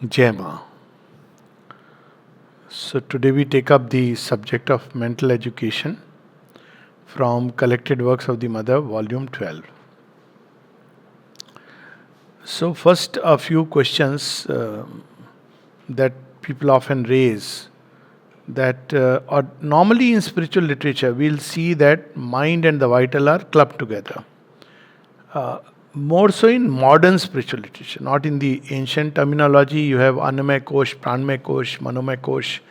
Jema. So today we take up the subject of mental education from Collected Works of the Mother, Volume 12. So first, a few questions that people often raise. That or normally in spiritual literature, we'll see that mind and the vital are clubbed together. More so in modern spiritual literature, not in the ancient terminology. You have Annamay Kosh, Pranmay Kosh, Manomay Kosh.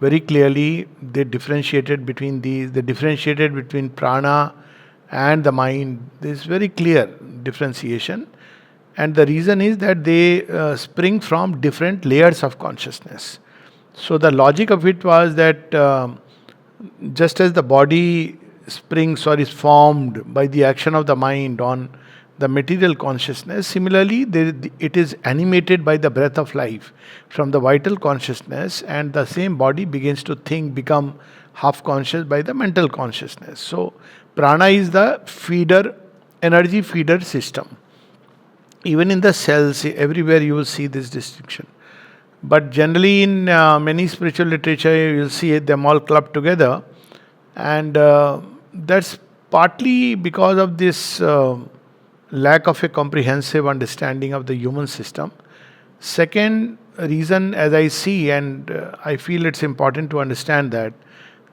Very clearly, they differentiated between these. They differentiated between prana and the mind. There's very clear differentiation, and the reason is that they spring from different layers of consciousness. So the logic of it was that just as the body springs or is formed by the action of the mind on the material consciousness, similarly, it is animated by the breath of life from the vital consciousness, and the same body begins to think, become half conscious by the mental consciousness. So, prana is the feeder, energy feeder system. Even in the cells, everywhere you will see this distinction. But generally, in many spiritual literature, you will see them all clubbed together, and that's partly because of this lack of a comprehensive understanding of the human system. Second reason, as I see, and I feel it's important to understand that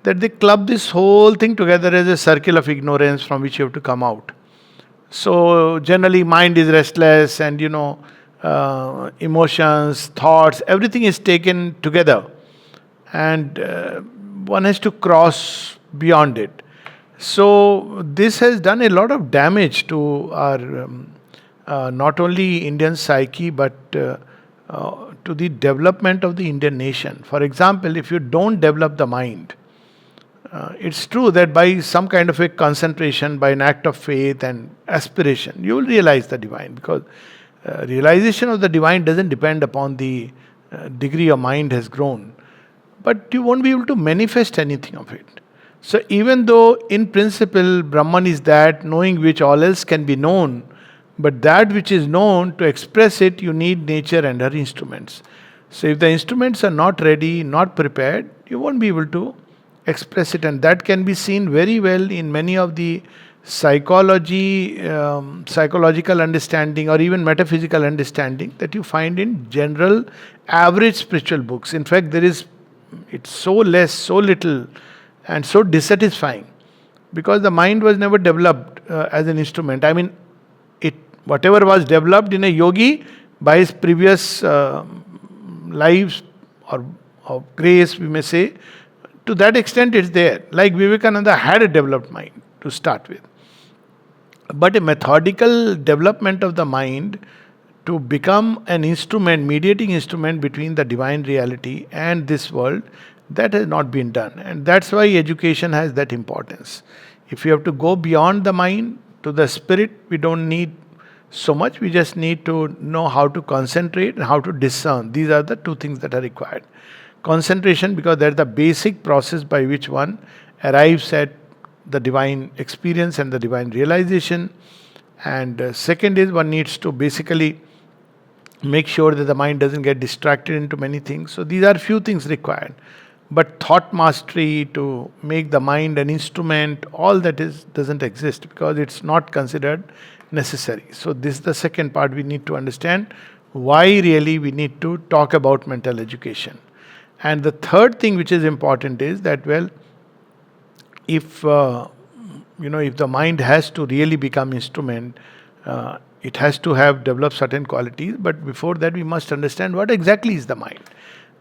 they club this whole thing together as a circle of ignorance from which you have to come out. So generally, mind is restless, and emotions, thoughts, everything is taken together, and one has to cross beyond it. So this has done a lot of damage to our not only Indian psyche, but to the development of the Indian nation. For example, if you don't develop the mind, it's true that by some kind of a concentration, by an act of faith and aspiration, you will realize the divine, because realization of the divine doesn't depend upon the degree your mind has grown, but you won't be able to manifest anything of it. So, even though in principle Brahman is that knowing which all else can be known, but that which is known, to express it, you need nature and her instruments. So, if the instruments are not ready, not prepared, you won't be able to express it, and that can be seen very well in many of the psychological understanding, or even metaphysical understanding that you find in general average spiritual books. In fact, it's so less, so little, and so dissatisfying, because the mind was never developed as an instrument. I mean, it whatever was developed in a yogi by his previous lives or of grace, we may say, to that extent it's there. Like Vivekananda had a developed mind to start with. But a methodical development of the mind to become an instrument, mediating instrument between the divine reality and this world, that has not been done. And that's why education has that importance. If you have to go beyond the mind to the spirit, we don't need so much. We just need to know how to concentrate and how to discern. These are the two things that are required. Concentration, because that's the basic process by which one arrives at the divine experience and the divine realization. And second is, one needs to basically make sure that the mind doesn't get distracted into many things. So these are few things required. But thought mastery to make the mind an instrument, all that doesn't exist, because it's not considered necessary. So this is the second part we need to understand, why really we need to talk about mental education. And the third thing which is important is that, well, if if the mind has to really become instrument, it has to have developed certain qualities. But before that, we must understand what exactly is the mind.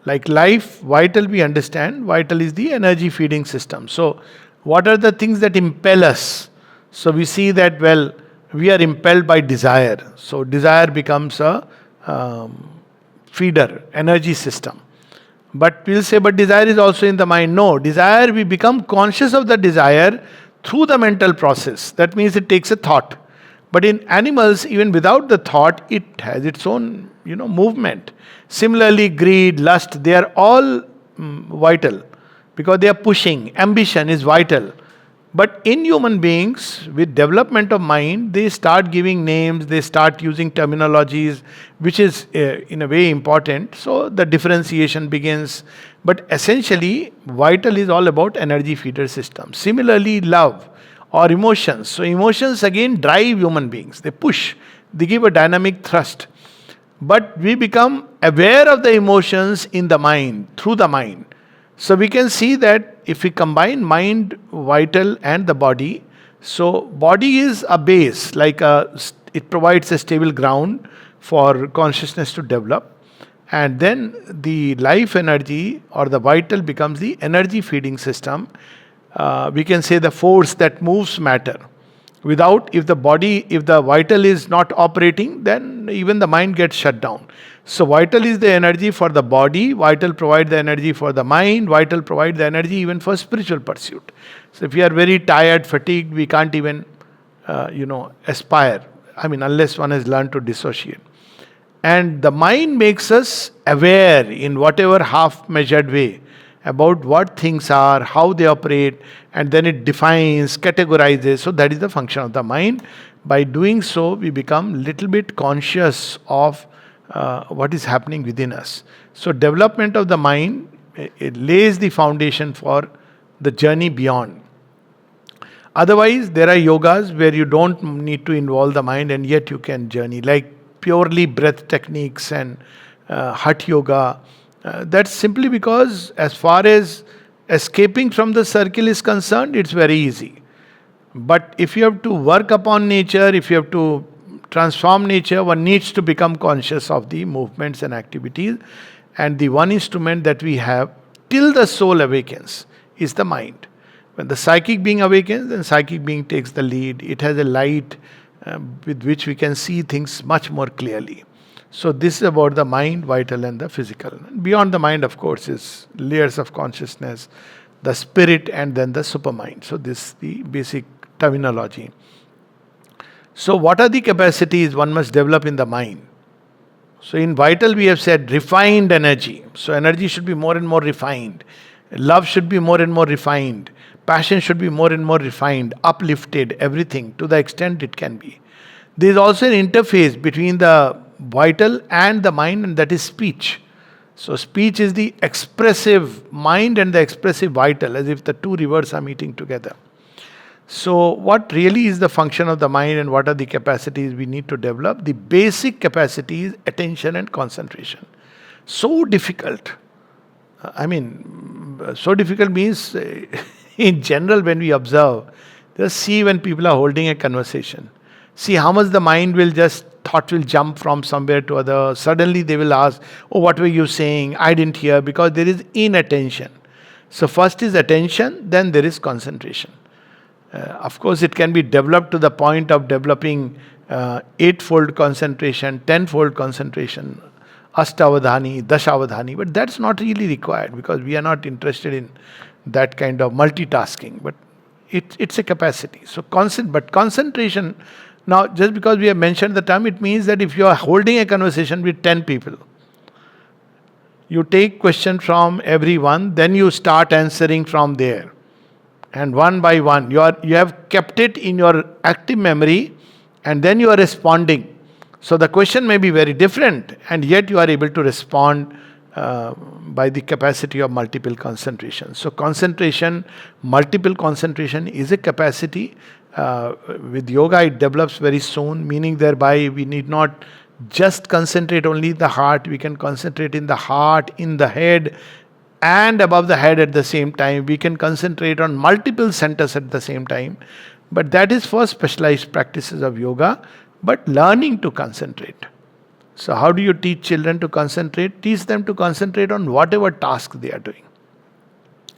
Like life, vital we understand. Vital is the energy feeding system. So, what are the things that impel us? So we see that, well, we are impelled by desire. So desire becomes a feeder, energy system. But we'll say, but desire is also in the mind. No, desire, we become conscious of the desire through the mental process. That means it takes a thought. But in animals, even without the thought, it has its own, movement. Similarly, greed, lust, they are all vital, because they are pushing. Ambition is vital. But in human beings, with development of mind, they start giving names, they start using terminologies, which is in a way important. So the differentiation begins. But essentially, vital is all about energy feeder system. Similarly, love or emotions. So emotions again drive human beings. They push, they give a dynamic thrust. But we become aware of the emotions in the mind, through the mind. So we can see that if we combine mind, vital, and the body, so body is a base, it provides a stable ground for consciousness to develop, and then the life energy or the vital becomes the energy feeding system. We can say the force that moves matter. Without, if the vital is not operating, then even the mind gets shut down. So vital is the energy for the body, vital provide the energy for the mind, vital provide the energy even for spiritual pursuit. So if we are very tired, fatigued, we can't even, aspire. I mean, unless one has learned to dissociate. And the mind makes us aware in whatever half measured way about what things are, how they operate, and then it defines, categorizes. So that is the function of the mind. By doing so, we become little bit conscious of what is happening within us. So development of the mind, it lays the foundation for the journey beyond. Otherwise, there are yogas where you don't need to involve the mind and yet you can journey, like purely breath techniques and Hatha yoga. That's simply because, as far as escaping from the circle is concerned, it's very easy. But if you have to work upon nature, if you have to transform nature, one needs to become conscious of the movements and activities. And the one instrument that we have till the soul awakens is the mind. When the psychic being awakens, then psychic being takes the lead. It has a light with which we can see things much more clearly. So this is about the mind, vital, and the physical. Beyond the mind, of course, is layers of consciousness, the spirit, and then the supermind. So this is the basic terminology. So what are the capacities one must develop in the mind? So in vital, we have said refined energy. So energy should be more and more refined. Love should be more and more refined. Passion should be more and more refined, uplifted, everything to the extent it can be. There is also an interface between the vital and the mind, and that is speech. So speech is the expressive mind and the expressive vital, as if the two rivers are meeting together. So what really is the function of the mind and what are the capacities we need to develop? The basic capacity is attention and concentration. So difficult. So difficult means in general when we observe, just see when people are holding a conversation. See how much the mind will just, thought will jump from somewhere to other. Suddenly they will ask, oh, what were you saying? I didn't hear, because there is inattention. So first is attention, then there is concentration. Of course, it can be developed to the point of developing eightfold concentration, tenfold concentration, astavadhani, dashavadhani, but that's not really required because we are not interested in that kind of multitasking. But it's a capacity. So concentration. Now, just because we have mentioned the term, it means that if you are holding a conversation with 10 people, you take question from everyone, then you start answering from there. And one by one, you have kept it in your active memory, and then you are responding. So the question may be very different, and yet you are able to respond by the capacity of multiple concentration. So concentration, multiple concentration is a capacity. With yoga, it develops very soon, meaning thereby we need not just concentrate only the heart. We can concentrate in the heart, in the head, and above the head at the same time. We can concentrate on multiple centers at the same time. But that is for specialized practices of yoga. But learning to concentrate. So how do you teach children to concentrate? Teach them to concentrate on whatever task they are doing.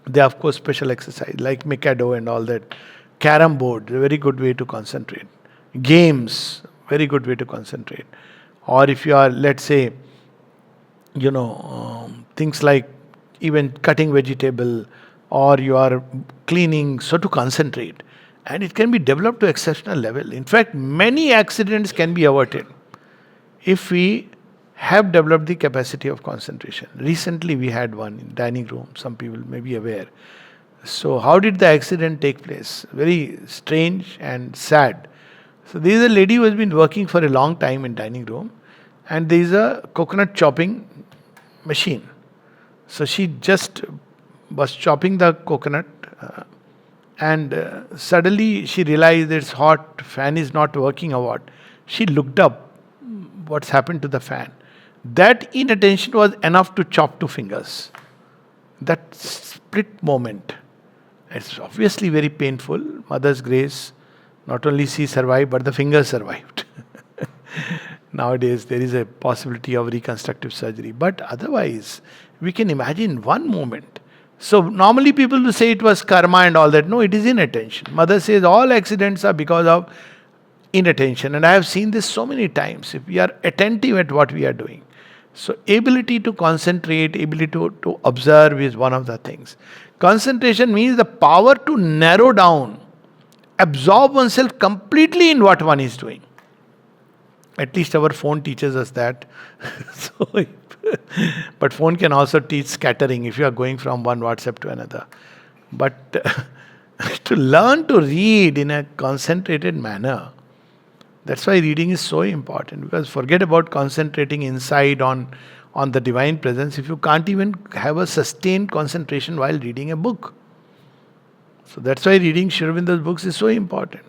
They are, of course, special exercise like Mikado and all that. Carom board, a very good way to concentrate. Games, very good way to concentrate. Or if you are, let's say, things like even cutting vegetable, or you are cleaning, so to concentrate. And it can be developed to exceptional level. In fact, many accidents can be averted if we have developed the capacity of concentration. Recently we had one in dining room, some people may be aware. So, how did the accident take place? Very strange and sad. So, there is a lady who has been working for a long time in dining room, and there is a coconut chopping machine. So, she just was chopping the coconut, and suddenly she realized it's hot, fan is not working or what. She looked up, what's happened to the fan. That inattention was enough to chop 2 fingers. That split moment. It's obviously very painful. Mother's grace, not only she survived, but the fingers survived. Nowadays, there is a possibility of reconstructive surgery. But otherwise, we can imagine one moment. So, normally people will say it was karma and all that. No, it is inattention. Mother says all accidents are because of inattention. And I have seen this so many times. If we are attentive at what we are doing. So, ability to concentrate, ability to observe is one of the things. Concentration means the power to narrow down, absorb oneself completely in what one is doing. At least our phone teaches us that. So, but phone can also teach scattering if you are going from one WhatsApp to another. But to learn to read in a concentrated manner, that's why reading is so important. Because forget about concentrating inside on the divine presence if you can't even have a sustained concentration while reading a book. So that's why reading Sri Aurobindo's books is so important.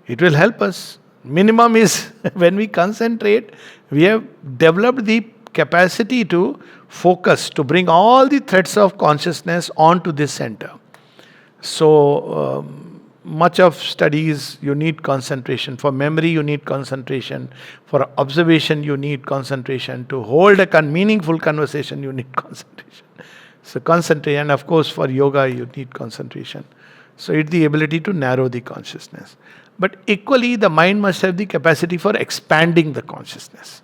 It will help us. Minimum is when we concentrate, we have developed the capacity to focus, to bring all the threads of consciousness onto this center. So, much of studies, you need concentration. For memory, you need concentration. For observation, you need concentration. To hold a meaningful conversation, you need concentration. So, concentration. And of course, for yoga, you need concentration. So, it's the ability to narrow the consciousness. But equally, the mind must have the capacity for expanding the consciousness.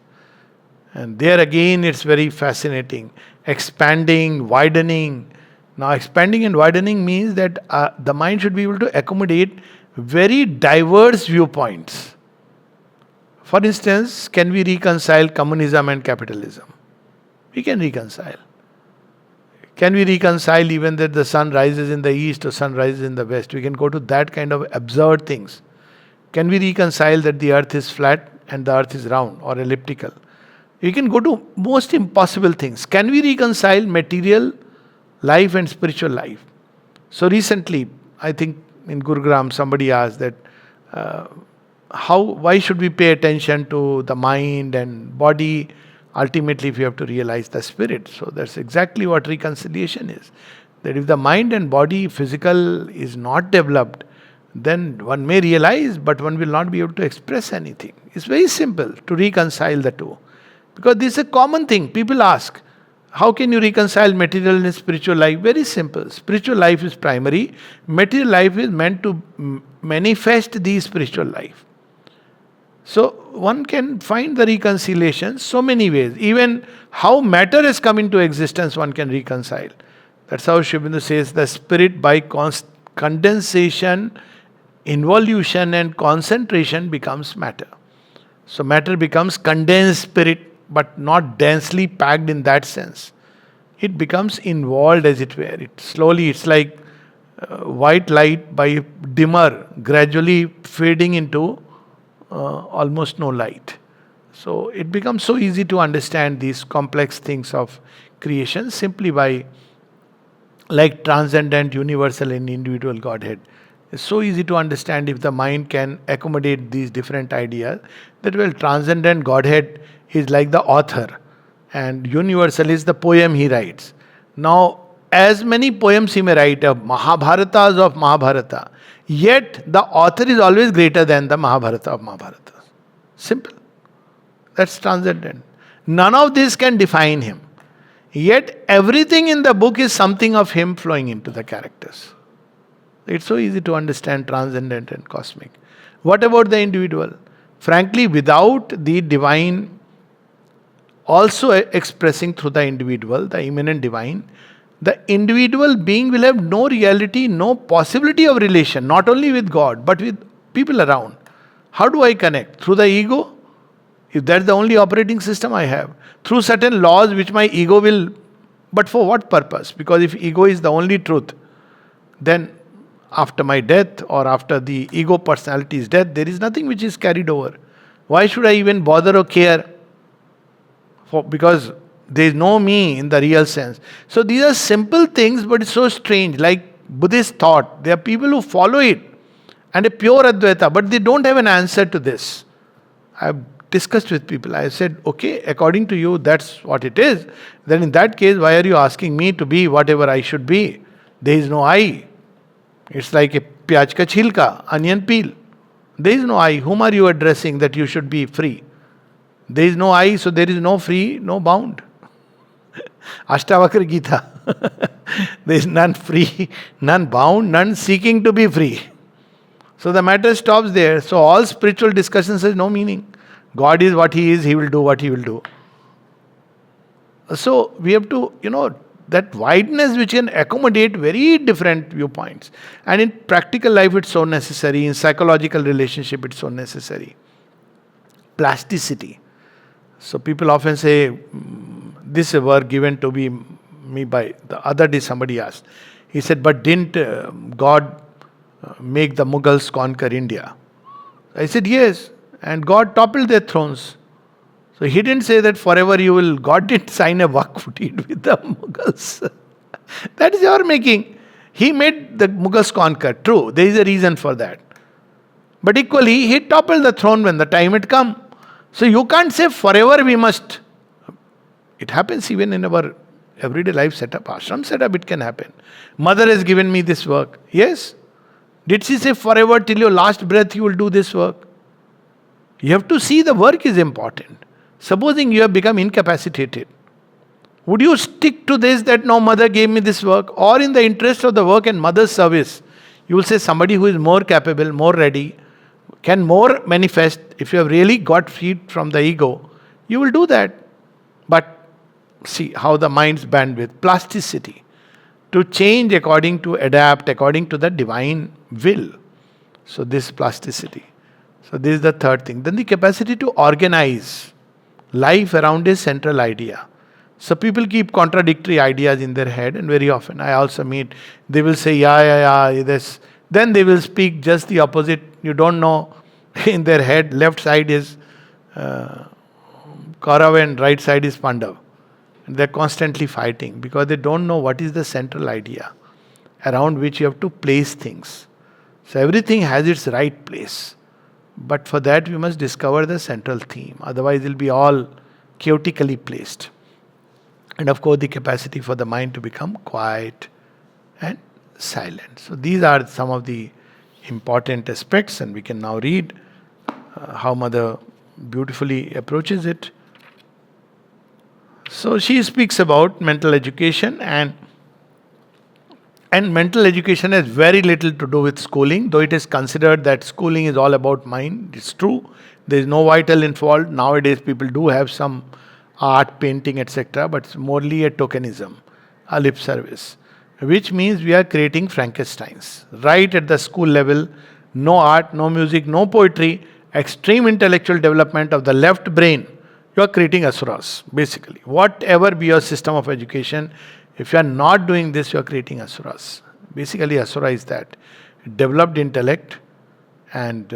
And there again, it's very fascinating. Expanding, widening. Now, expanding and widening means that the mind should be able to accommodate very diverse viewpoints. For instance, can we reconcile communism and capitalism? We can reconcile. Can we reconcile even that the sun rises in the east or sun rises in the west? We can go to that kind of absurd things. Can we reconcile that the earth is flat and the earth is round or elliptical? We can go to most impossible things. Can we reconcile material life and spiritual life? So recently, I think in Gurugram, somebody asked that why should we pay attention to the mind and body? Ultimately, if you have to realize the spirit. So that's exactly what reconciliation is. That if the mind and body, physical, is not developed, then one may realize, but one will not be able to express anything. It's very simple to reconcile the two. Because this is a common thing. People ask, how can you reconcile material and spiritual life? Very simple. Spiritual life is primary. Material life is meant to manifest the spiritual life. So one can find the reconciliation so many ways. Even how matter has come into existence, one can reconcile. That's how Sri Aurobindo says the spirit by condensation, involution and concentration becomes matter. So matter becomes condensed spirit, but not densely packed in that sense. It becomes involved, as it were. It's like white light by dimmer, gradually fading into almost no light. So it becomes so easy to understand these complex things of creation simply by, like transcendent, universal and individual Godhead. It's so easy to understand if the mind can accommodate these different ideas, that well, transcendent Godhead is like the author and universal is the poem he writes. Now, as many poems he may write, Mahabharatas of Mahabharata, yet the author is always greater than the Mahabharata of Mahabharata. Simple. That's transcendent. None of this can define him. Yet everything in the book is something of him flowing into the characters. It's so easy to understand transcendent and cosmic. What about the individual? Frankly, without the divine also expressing through the individual, the immanent divine, the individual being will have no reality, no possibility of relation, not only with God, but with people around. How do I connect? Through the ego? If that's the only operating system I have. Through certain laws which my ego will... But for what purpose? Because if ego is the only truth, then after my death or after the ego personality's death, there is nothing which is carried over. Why should I even bother or care? Because there is no me in the real sense. So these are simple things, but it's so strange. Like Buddhist thought, there are people who follow it and a pure Advaita, but they don't have an answer to this. I've discussed with people. I said, okay, according to you, that's what it is. Then in that case, why are you asking me to be whatever I should be? There is no I. It's like a pyaj ka chilka, onion peel. There is no I. Whom are you addressing that you should be free? There is no I, so there is no free, no bound. Ashtavakra Gita. There is none free, none bound, none seeking to be free. So the matter stops there. So all spiritual discussions has no meaning. God is what He is, He will do what He will do. So we have to, that wideness which can accommodate very different viewpoints. And in practical life it's so necessary, in psychological relationship it's so necessary. Plasticity. So people often say, this work given to me by the other day somebody asked. He said, but didn't God make the Mughals conquer India? I said, yes. And God toppled their thrones. So He didn't say that forever you will, God didn't sign a waqf deed with the Mughals. That is your making. He made the Mughals conquer. True, there is a reason for that. But equally, He toppled the throne when the time had come. So you can't say forever we must. It happens even in our everyday life setup, ashram setup, it can happen. Mother has given me this work. Yes. Did she say forever till your last breath you will do this work? You have to see the work is important. Supposing you have become incapacitated, would you stick to this that no, mother gave me this work? Or in the interest of the work and mother's service, you will say somebody who is more capable, more ready, can more manifest. If you have really got freed from the ego, you will do that. But see how the mind's bandwidth, plasticity, to change according to, adapt according to the divine will. So this plasticity. So this is the third thing. Then the capacity to organize life around a central idea. So people keep contradictory ideas in their head, and very often I also meet, they will say, yeah, this. Then they will speak just the opposite. You don't know, in their head, left side is Kaurav and right side is Pandav. And they're constantly fighting because they don't know what is the central idea around which you have to place things. So everything has its right place. But for that we must discover the central theme. Otherwise it will be all chaotically placed. And of course the capacity for the mind to become quiet and silent. So these are some of the important aspects, and we can now read how Mother beautifully approaches it. So she speaks about mental education, and mental education has very little to do with schooling, though it is considered that schooling is all about mind. It's true. There is no vital involved. Nowadays people do have some art, painting, etc., but it's morely a tokenism, a lip service. Which means we are creating Frankensteins. Right at the school level, no art, no music, no poetry, extreme intellectual development of the left brain. You are creating asuras, basically. Whatever be your system of education, if you are not doing this, you are creating asuras. Basically, asura is that. Developed intellect and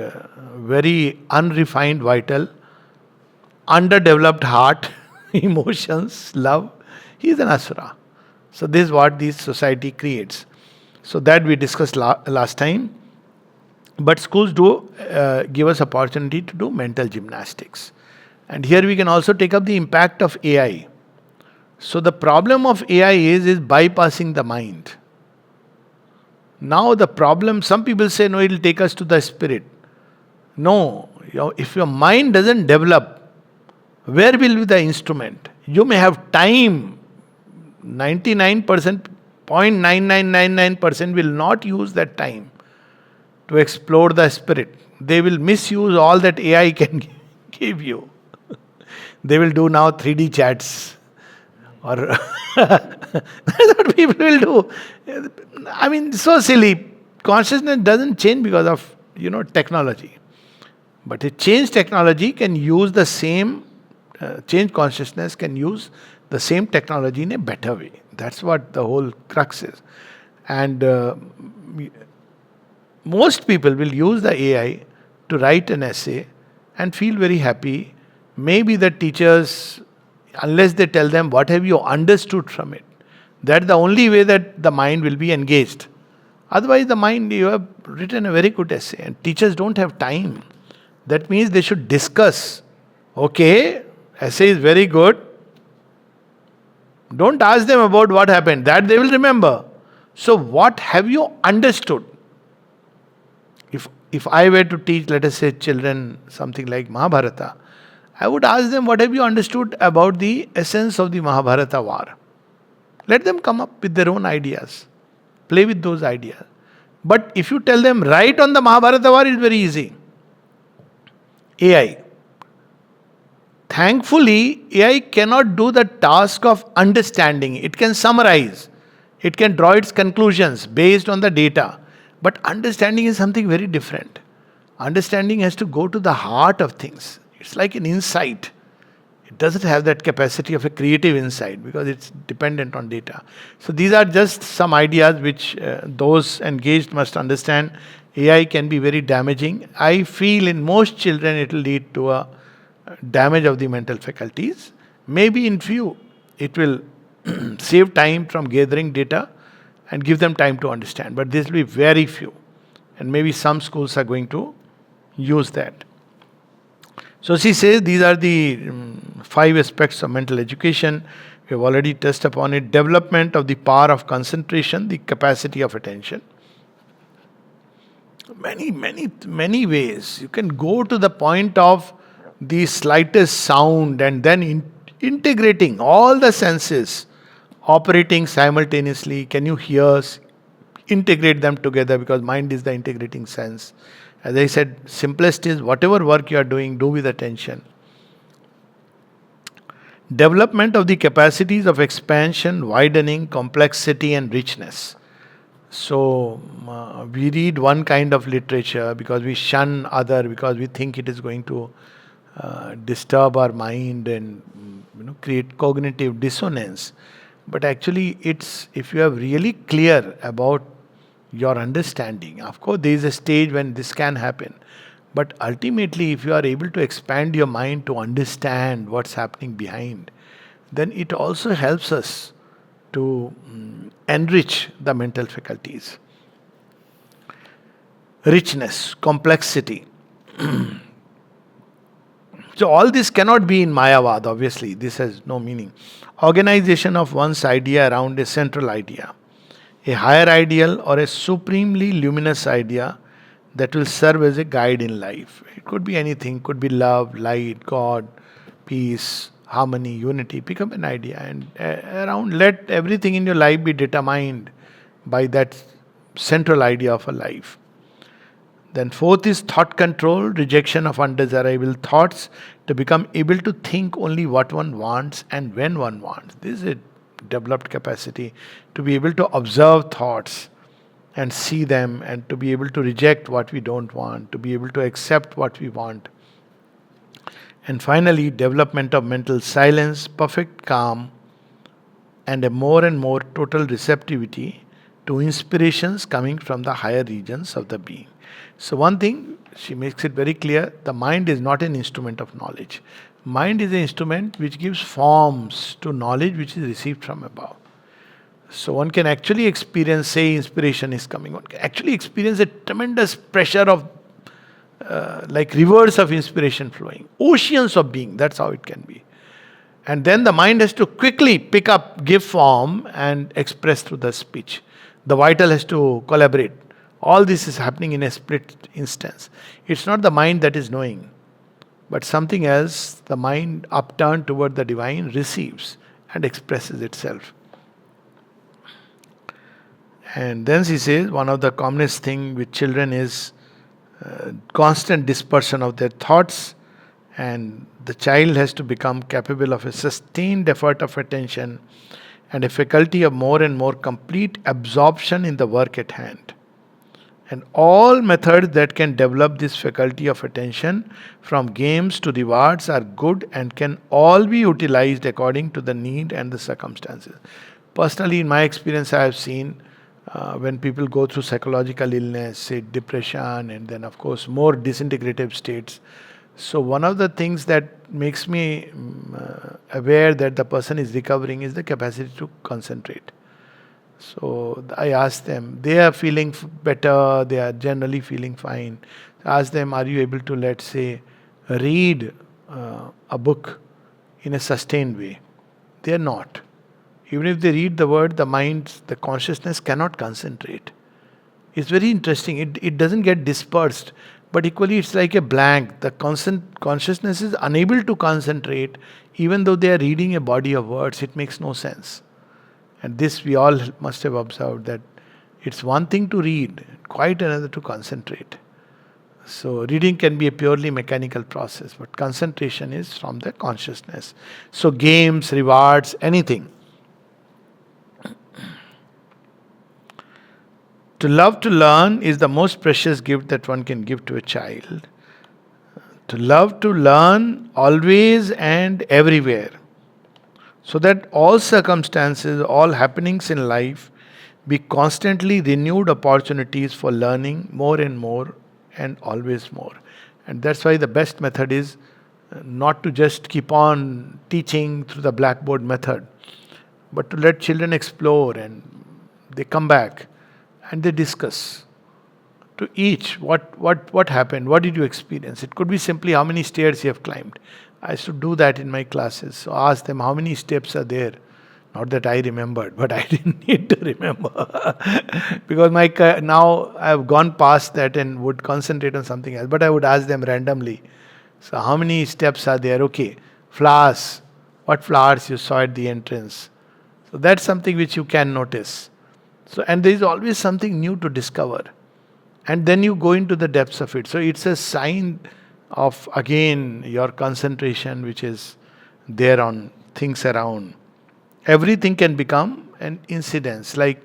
very unrefined vital, underdeveloped heart, emotions, love. He is an asura. So this is what this society creates. So that we discussed last time. But schools do give us opportunity to do mental gymnastics. And here we can also take up the impact of AI. So the problem of AI is bypassing the mind. Now the problem, some people say, no, it will take us to the spirit. No, if your mind doesn't develop, where will be the instrument? You may have time, 99%, 0.9999% will not use that time to explore the spirit. They will misuse all that AI can give you. They will do now 3D chats. Or that's what people will do. I mean, so silly. Consciousness doesn't change because of, technology. But a changed technology can use the same, changed consciousness can use the same technology in a better way. That's what the whole crux is. And most people will use the AI to write an essay and feel very happy. Maybe the teachers, unless they tell them what have you understood from it, that's the only way that the mind will be engaged. Otherwise, the mind, you have written a very good essay, and teachers don't have time. That means they should discuss. Okay, essay is very good. Don't ask them about what happened. That they will remember. So, what have you understood? If I were to teach, let us say, children something like Mahabharata, I would ask them, what have you understood about the essence of the Mahabharata war? Let them come up with their own ideas. Play with those ideas. But if you tell them, write on the Mahabharata war, it's very easy. AI. Thankfully, AI cannot do the task of understanding. It can summarize. It can draw its conclusions based on the data. But understanding is something very different. Understanding has to go to the heart of things. It's like an insight. It doesn't have that capacity of a creative insight because it's dependent on data. So these are just some ideas which those engaged must understand. AI can be very damaging. I feel in most children it will lead to a damage of the mental faculties. Maybe in few it will save time from gathering data and give them time to understand. But this will be very few. And maybe some schools are going to use that. So she says these are the 5 aspects of mental education. We have already touched upon it. Development of the power of concentration, the capacity of attention. Many ways. You can go to the point of the slightest sound and then integrating all the senses operating simultaneously. Can you hear? Integrate them together because mind is the integrating sense. As I said, simplest is whatever work you are doing, do with attention. Development of the capacities of expansion, widening, complexity, and richness. So, we read one kind of literature because we shun other, because we think it is going to disturb our mind and create cognitive dissonance. But actually, it's if you are really clear about your understanding. Of course, there is a stage when this can happen. But ultimately, if you are able to expand your mind to understand what's happening behind, then it also helps us to enrich the mental faculties. Richness, complexity. So all this cannot be in Mayavad, obviously. This has no meaning. Organization of one's idea around a central idea. A higher ideal or a supremely luminous idea that will serve as a guide in life. It could be anything, could be love, light, God, peace, harmony, unity. Pick up an idea and around let everything in your life be determined by that central idea of a life. Then fourth is thought control, rejection of undesirable thoughts to become able to think only what one wants and when one wants. This is a developed capacity to be able to observe thoughts and see them and to be able to reject what we don't want, to be able to accept what we want. And finally, development of mental silence, perfect calm, and a more and more total receptivity to inspirations coming from the higher regions of the being. So one thing, she makes it very clear, the mind is not an instrument of knowledge. Mind is an instrument which gives forms to knowledge which is received from above. So one can actually experience, say inspiration is coming, one can actually experience a tremendous pressure of like rivers of inspiration flowing, oceans of being, that's how it can be. And then the mind has to quickly pick up, give form and express through the speech. The vital has to collaborate. All this is happening in a split instance. It's not the mind that is knowing, but something else, the mind upturned toward the divine receives and expresses itself. And then she says, one of the commonest thing with children is constant dispersion of their thoughts, and the child has to become capable of a sustained effort of attention and a faculty of more and more complete absorption in the work at hand. And all methods that can develop this faculty of attention, from games to rewards, are good and can all be utilized according to the need and the circumstances. Personally, in my experience, I have seen when people go through psychological illness, say depression, and then of course more disintegrative states. So one of the things that makes me aware that the person is recovering is the capacity to concentrate. So I ask them, they are feeling better, they are generally feeling fine. I ask them, are you able to, let's say, read a book in a sustained way? They are not. Even if they read the word, the mind, the consciousness cannot concentrate. It's very interesting. It doesn't get dispersed, but equally it's like a blank. The consciousness is unable to concentrate, even though they are reading a body of words. It makes no sense. And this we all must have observed, that it's one thing to read, quite another to concentrate. So reading can be a purely mechanical process, but concentration is from the consciousness. So games, rewards, anything. To love to learn is the most precious gift that one can give to a child. To love to learn always and everywhere, so that all circumstances, all happenings in life be constantly renewed opportunities for learning more and more and always more. And that's why the best method is not to just keep on teaching through the blackboard method, but to let children explore, and they come back and they discuss to each what happened, what did you experience. It could be simply how many stairs you have climbed. I used to do that in my classes. So ask them how many steps are there. Not that I remembered, but I didn't need to remember because now I've gone past that and would concentrate on something else. But I would ask them randomly. So how many steps are there? Okay, flowers. What flowers you saw at the entrance? So that's something which you can notice. So, and there is always something new to discover. And then you go into the depths of it. So it's a sign of, again, your concentration which is there on things around. Everything can become an incidence. Like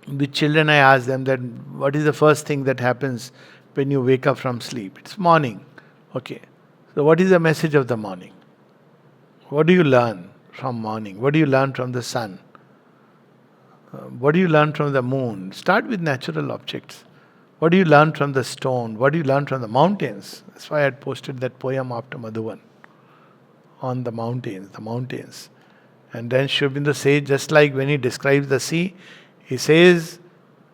with children, I ask them that what is the first thing that happens when you wake up from sleep? It's morning. Okay. So what is the message of the morning? What do you learn from morning? What do you learn from the sun? What do you learn from the moon? Start with natural objects. What do you learn from the stone? What do you learn from the mountains? That's why I had posted that poem after Madhuvan on the mountains, the mountains. And then Sri Aurobindo says, just like when he describes the sea, he says,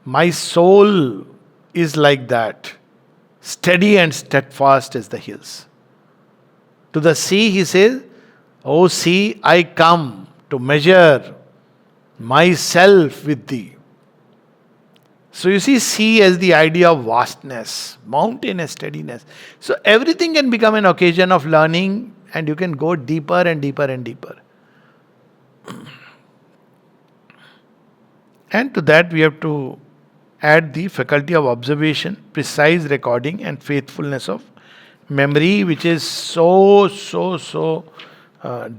my soul is like that, steady and steadfast as the hills. To the sea, he says, O sea, I come to measure myself with thee. So you see, sea as the idea of vastness, mountain as steadiness. So everything can become an occasion of learning, and you can go deeper and deeper and deeper. And to that we have to add the faculty of observation, precise recording, and faithfulness of memory, which is so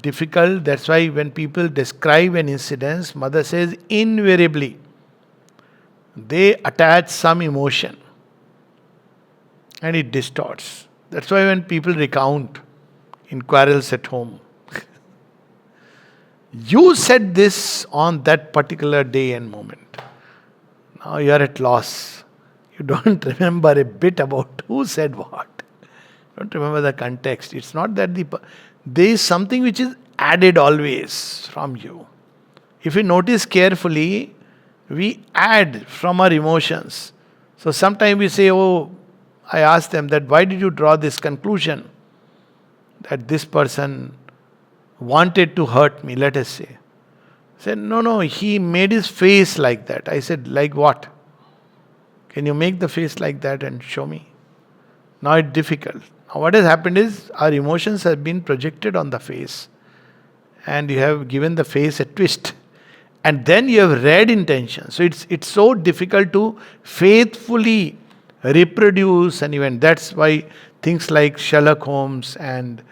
difficult. That's why when people describe an incident, mother says invariably they attach some emotion and it distorts. That's why when people recount in quarrels at home, you said this on that particular day and moment. Now you are at loss. You don't remember a bit about who said what. Don't remember the context. It's not that there is something which is added always from you. If you notice carefully, we add from our emotions. So sometimes we say, oh, I ask them that why did you draw this conclusion that this person wanted to hurt me, let us say. Said, no, he made his face like that. I said, like what? Can you make the face like that and show me? Now it's difficult. Now what has happened is our emotions have been projected on the face, and you have given the face a twist. And then you have read intention. So it's so difficult to faithfully reproduce an event. That's why things like Sherlock Holmes and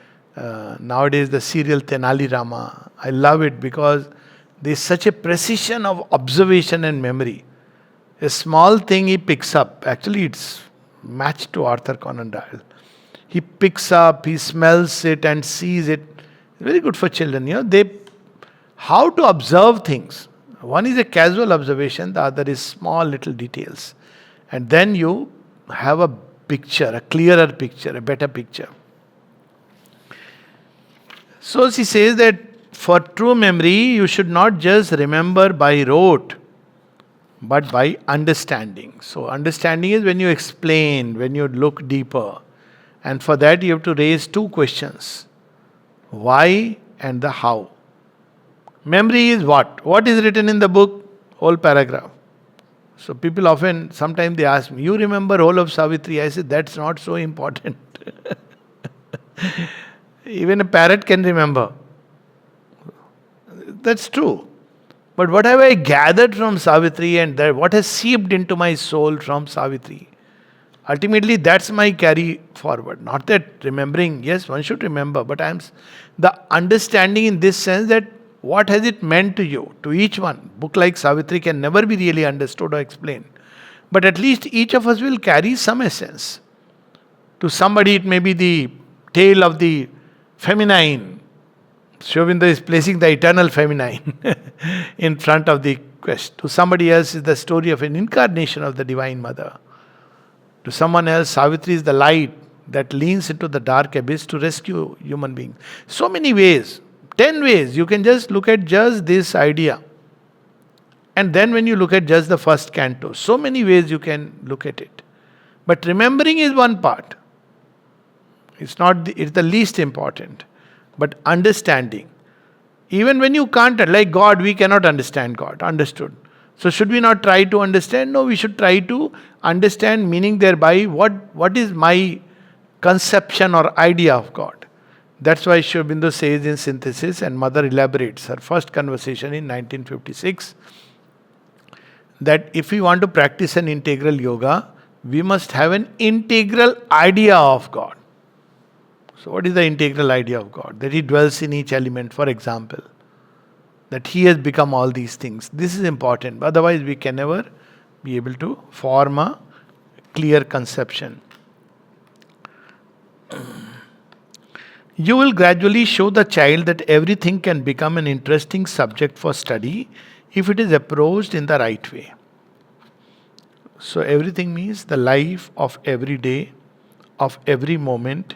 nowadays the serial Tenali Rama, I love it because there's such a precision of observation and memory. A small thing he picks up, actually it's matched to Arthur Conan Doyle. He picks up, he smells it and sees it. Very good for children, how to observe things. One is a casual observation, the other is small little details. And then you have a picture, a clearer picture, a better picture. So she says that for true memory, you should not just remember by rote, but by understanding. So, understanding is when you explain, when you look deeper. And for that, you have to raise two questions: why and the how. Memory is what? What is written in the book? Whole paragraph. So, people often, sometimes they ask me, you remember whole of Savitri? I say, that's not so important. Even a parrot can remember. That's true. But what have I gathered from Savitri, and what has seeped into my soul from Savitri? Ultimately, that's my carry forward. Not that remembering, yes, one should remember, but the understanding in this sense that what has it meant to you, to each one. Book like Savitri can never be really understood or explained. But at least each of us will carry some essence. To somebody, it may be the tale of the feminine. Sri Aurobindo is placing the eternal feminine in front of the quest. To somebody else is the story of an incarnation of the Divine Mother. To someone else, Savitri is the light that leans into the dark abyss to rescue human beings. So many ways, 10 ways. You can just look at just this idea. And then when you look at just the first canto, so many ways you can look at it. But remembering is one part. It's the least important. But understanding. Even when you can't, like God, we cannot understand God. Understood. So should we not try to understand? No, we should try to understand, meaning thereby what is my conception or idea of God. That's why Sri Aurobindo says in Synthesis, and Mother elaborates her first conversation in 1956, that if we want to practice an integral yoga, we must have an integral idea of God. So what is the integral idea of God? That He dwells in each element, for example. That He has become all these things. This is important. Otherwise, we can never be able to form a clear conception. You will gradually show the child that everything can become an interesting subject for study if it is approached in the right way. So everything means the life of every day, of every moment,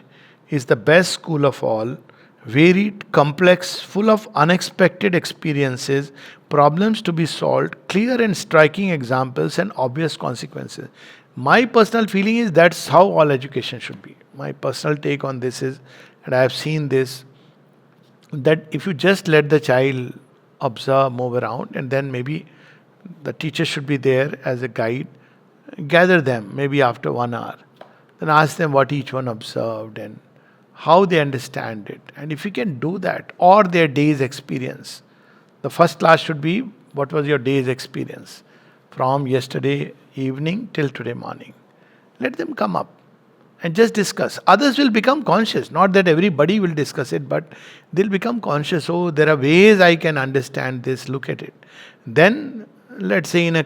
is the best school of all, varied, complex, full of unexpected experiences, problems to be solved, clear and striking examples, and obvious consequences. My personal feeling is that's how all education should be. My personal take on this is, and I have seen this, that if you just let the child observe, move around, and then maybe the teacher should be there as a guide, gather them maybe after 1 hour, then ask them what each one observed and how they understand it. And if you can do that, or their day's experience, the first class should be, what was your day's experience from yesterday evening till today morning. Let them come up and just discuss. Others will become conscious. Not that everybody will discuss it, but they'll become conscious. Oh, there are ways I can understand this, look at it. Then, let's say in a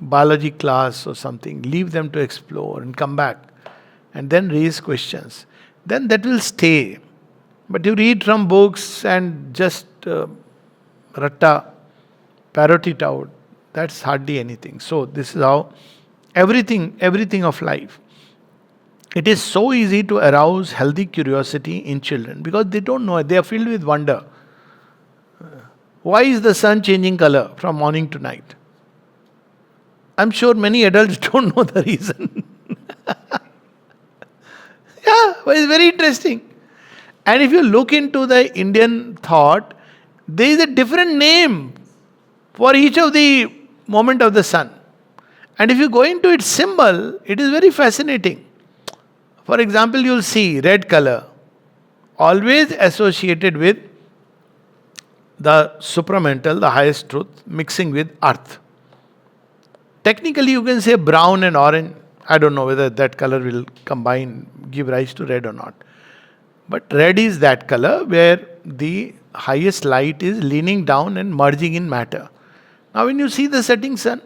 biology class or something, leave them to explore and come back. And then raise questions. Then that will stay. But you read from books and just parrot it out. That's hardly anything. So this is how everything of life. It is so easy to arouse healthy curiosity in children because they don't know it. They are filled with wonder. Why is the sun changing color from morning to night? I'm sure many adults don't know the reason. Yeah, well, it's very interesting. And if you look into the Indian thought, there is a different name for each of the moment of the sun. And if you go into its symbol, it is very fascinating. For example, you'll see red color, always associated with the supramental, the highest truth, mixing with earth. Technically, you can say brown and orange. I don't know whether that color will combine, give rise to red or not. But red is that color where the highest light is leaning down and merging in matter. Now when you see the setting sun,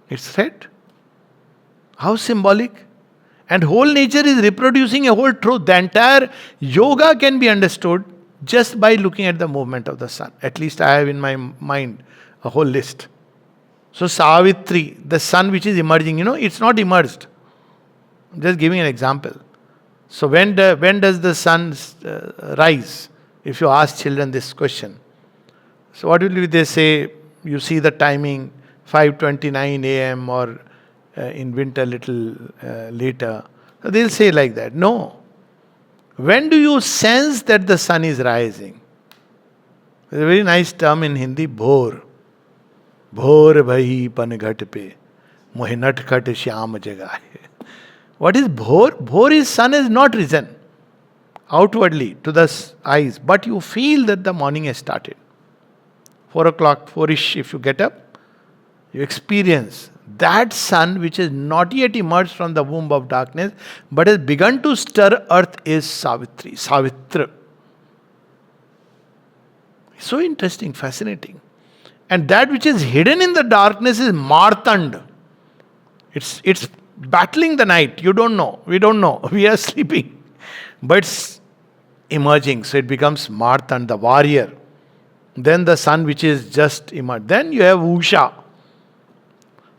it's red. How symbolic. And whole nature is reproducing a whole truth. The entire yoga can be understood just by looking at the movement of the sun. At least I have in my mind a whole list. So Savitri, the sun which is emerging, it's not emerged. I'm just giving an example. So when does the sun rise? If you ask children this question, so what will they say? You see the timing 5:29 a.m. or in winter little later. So they'll say like that. No. When do you sense that the sun is rising? There's a very nice term in Hindi, bhor. Bhor bhayi pan ghat pe, mohe nat khat shyam jagaye. What is bhor? Bhor is sun has not risen outwardly to the eyes, but you feel that the morning has started. 4 o'clock, 4ish, if you get up, you experience that sun which has not yet emerged from the womb of darkness, but has begun to stir earth is Savitri, Savitra. So interesting, fascinating. And that which is hidden in the darkness is Martand. It's battling the night. You don't know. We don't know. We are sleeping. But it's emerging. So it becomes Martand, the warrior. Then the sun which is just emerged. Then you have Usha.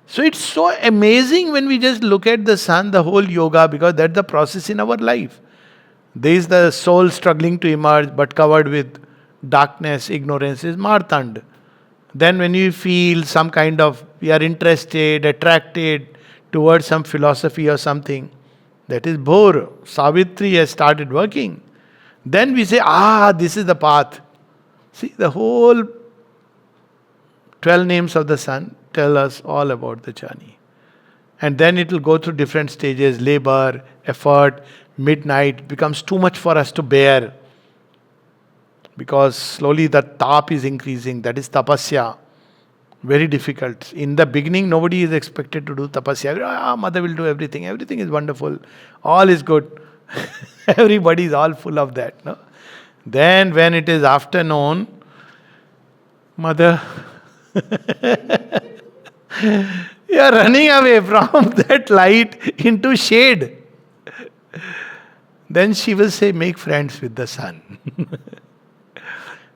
So it's so amazing when we just look at the sun, the whole yoga, because that's the process in our life. There is the soul struggling to emerge, but covered with darkness, ignorance is Martand. Then when you feel some kind of, we are interested, attracted towards some philosophy or something, that is Bhor. Savitri has started working. Then we say, this is the path. See, the whole 12 names of the sun tell us all about the journey. And then it will go through different stages, labor, effort, midnight, becomes too much for us to bear. Because slowly the tap is increasing, that is tapasya. Very difficult. In the beginning, nobody is expected to do tapasya. Mother will do everything. Everything is wonderful. All is good. Everybody is all full of that. No? Then when it is afternoon, mother, you are running away from that light into shade. Then she will say, make friends with the sun.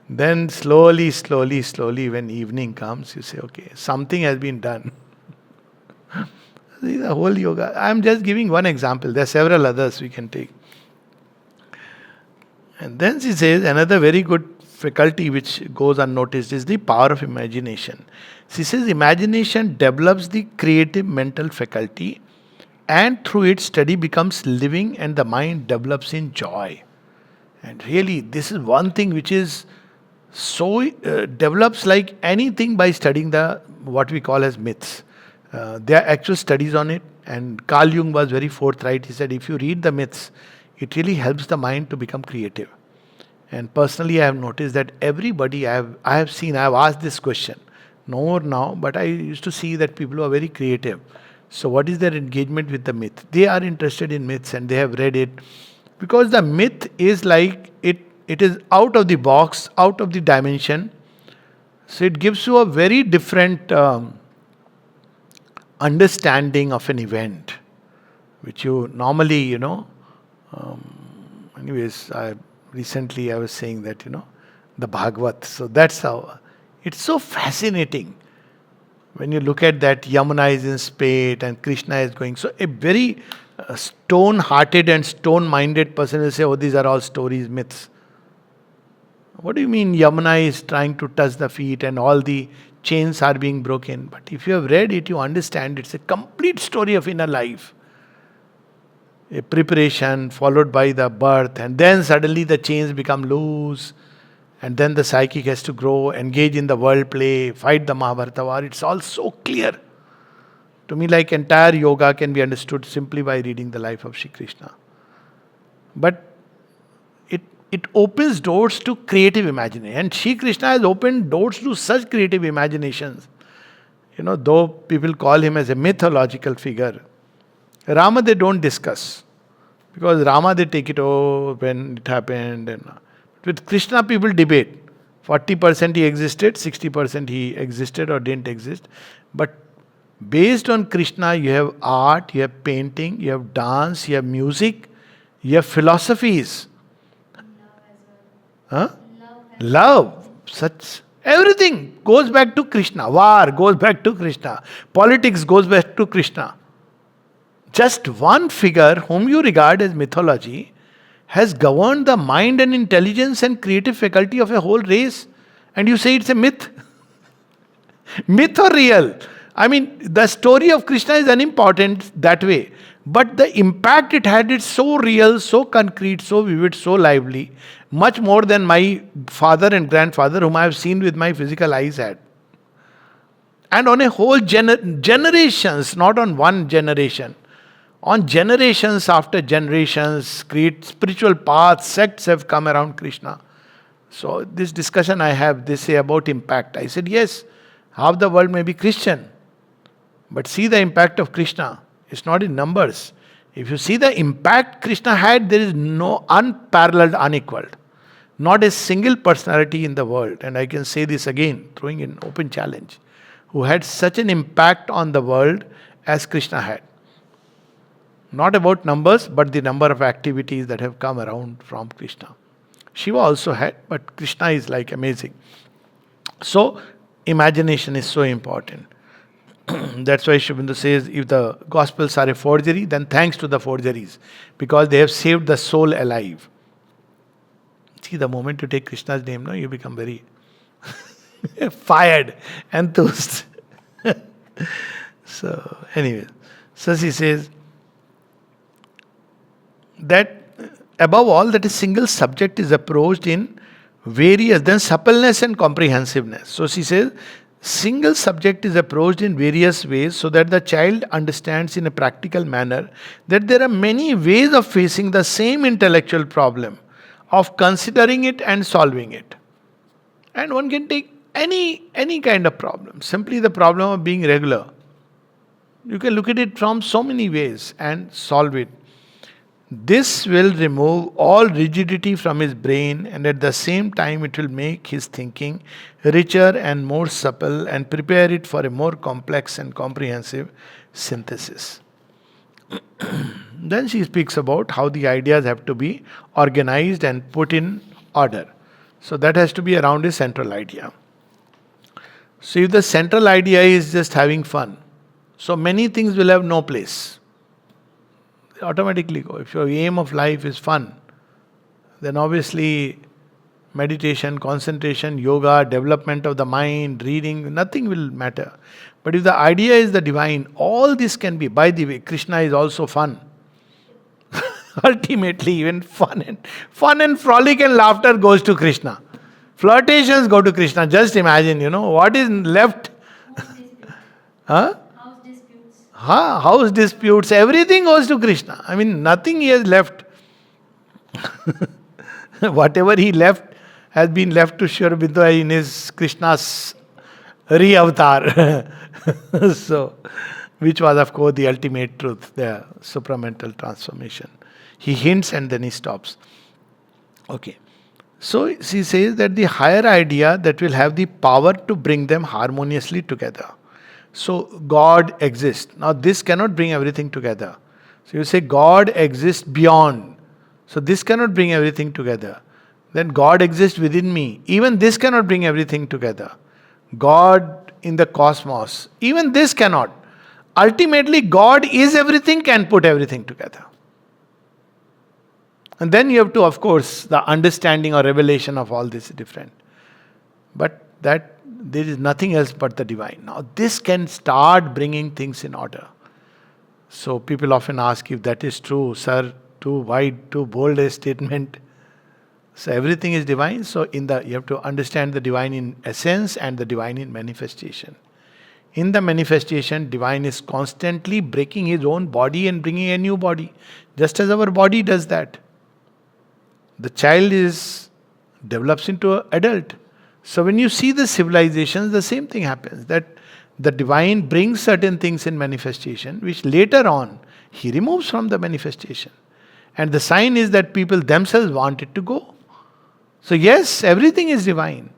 Then slowly, when evening comes, you say, okay, something has been done. See, the whole yoga. I am just giving one example. There are several others we can take. And then she says, another very good faculty which goes unnoticed is the power of imagination. She says, imagination develops the creative mental faculty, and through it, study becomes living and the mind develops in joy. And really, this is one thing which is so develops like anything by studying the what we call as myths. There are actual studies on it, and Carl Jung was very forthright. He said, if you read the myths, it really helps the mind to become creative. And personally, I have noticed that everybody I have seen, I have asked this question, no more now, but I used to see that people who are very creative. So what is their engagement with the myth? They are interested in myths and they have read it, because the myth is like it is out of the box, out of the dimension. So it gives you a very different understanding of an event, which you normally, anyways, recently I was saying that, the Bhagavad. So that's how, it's so fascinating. When you look at that, Yamuna is in spate and Krishna is going. So a very stone-hearted and stone-minded person will say, oh, these are all stories, myths. What do you mean Yamuna is trying to touch the feet and all the chains are being broken? But if you have read it, you understand it's a complete story of inner life. A preparation followed by the birth, and then suddenly the chains become loose, and then the psychic has to grow, engage in the world play, fight the Mahabharata war. It's all so clear. To me, like entire yoga can be understood simply by reading the life of Shri Krishna. But it opens doors to creative imagination. And Shri Krishna has opened doors to such creative imaginations. Though people call him as a mythological figure, Rama they don't discuss. Because Rama they take it, when it happened. And with Krishna people debate. 40% he existed, 60% he existed or didn't exist. But based on Krishna, you have art, you have painting, you have dance, you have music, you have philosophies. Huh? Love. Such everything goes back to Krishna. War goes back to Krishna. Politics goes back to Krishna. Just one figure whom you regard as mythology has governed the mind and intelligence and creative faculty of a whole race. And you say it's a myth? Myth or real? I mean, the story of Krishna is unimportant that way. But the impact it had is so real, so concrete, so vivid, so lively, much more than my father and grandfather, whom I have seen with my physical eyes, had. And on a whole generations, not on one generation, on generations after generations, create spiritual paths, sects have come around Krishna. So this discussion I have, they say about impact. I said, yes, half the world may be Christian, but see the impact of Krishna. It's not in numbers. If you see the impact Krishna had, there is no unparalleled, unequaled. Not a single personality in the world, and I can say this again, throwing in open challenge, who had such an impact on the world as Krishna had. Not about numbers, but the number of activities that have come around from Krishna. Shiva also had, but Krishna is like amazing. So, imagination is so important. That's why Sri Aurobindo says, if the Gospels are a forgery, then thanks to the forgeries, because they have saved the soul alive. See, the moment you take Krishna's name, no, you become very fired, enthused. So, anyway, so she says that above all, that a single subject is approached in various, then suppleness and comprehensiveness. So she says, single subject is approached in various ways so that the child understands in a practical manner that there are many ways of facing the same intellectual problem, of considering it and solving it. And one can take any kind of problem, simply the problem of being regular. You can look at it from so many ways and solve it. This will remove all rigidity from his brain, and at the same time it will make his thinking richer and more supple and prepare it for a more complex and comprehensive synthesis. Then she speaks about how the ideas have to be organized and put in order. So that has to be around a central idea. So if the central idea is just having fun, so many things will have no place. They automatically go. If your aim of life is fun, then obviously meditation, concentration, yoga, development of the mind, reading, nothing will matter. But if the idea is the divine, all this can be. By the way, Krishna is also fun. Ultimately, even fun and frolic and laughter goes to Krishna. Flirtations go to Krishna. Just imagine, what is left. Huh? House disputes, everything goes to Krishna. I mean, nothing he has left. Whatever he left has been left to Sri Aurobindo in his Krishna's re-avatar. So, which was of course the ultimate truth, the supramental transformation. He hints and then he stops. Okay. So she says that the higher idea that will have the power to bring them harmoniously together. So God exists. Now this cannot bring everything together. So you say God exists beyond. So this cannot bring everything together. Then God exists within me. Even this cannot bring everything together. God in the cosmos. Even this cannot. Ultimately, God is everything, can put everything together. And then you have to, of course, the understanding or revelation of all this is different. But that there is nothing else but the divine. Now this can start bringing things in order. So people often ask if that is true, sir, too wide, too bold a statement. So everything is divine. So you have to understand the divine in essence and the divine in manifestation. In the manifestation, divine is constantly breaking his own body and bringing a new body. Just as our body does that. The child develops into an adult. So when you see the civilizations, the same thing happens. That the divine brings certain things in manifestation, which later on he removes from the manifestation. And the sign is that people themselves want it to go. So yes, everything is divine.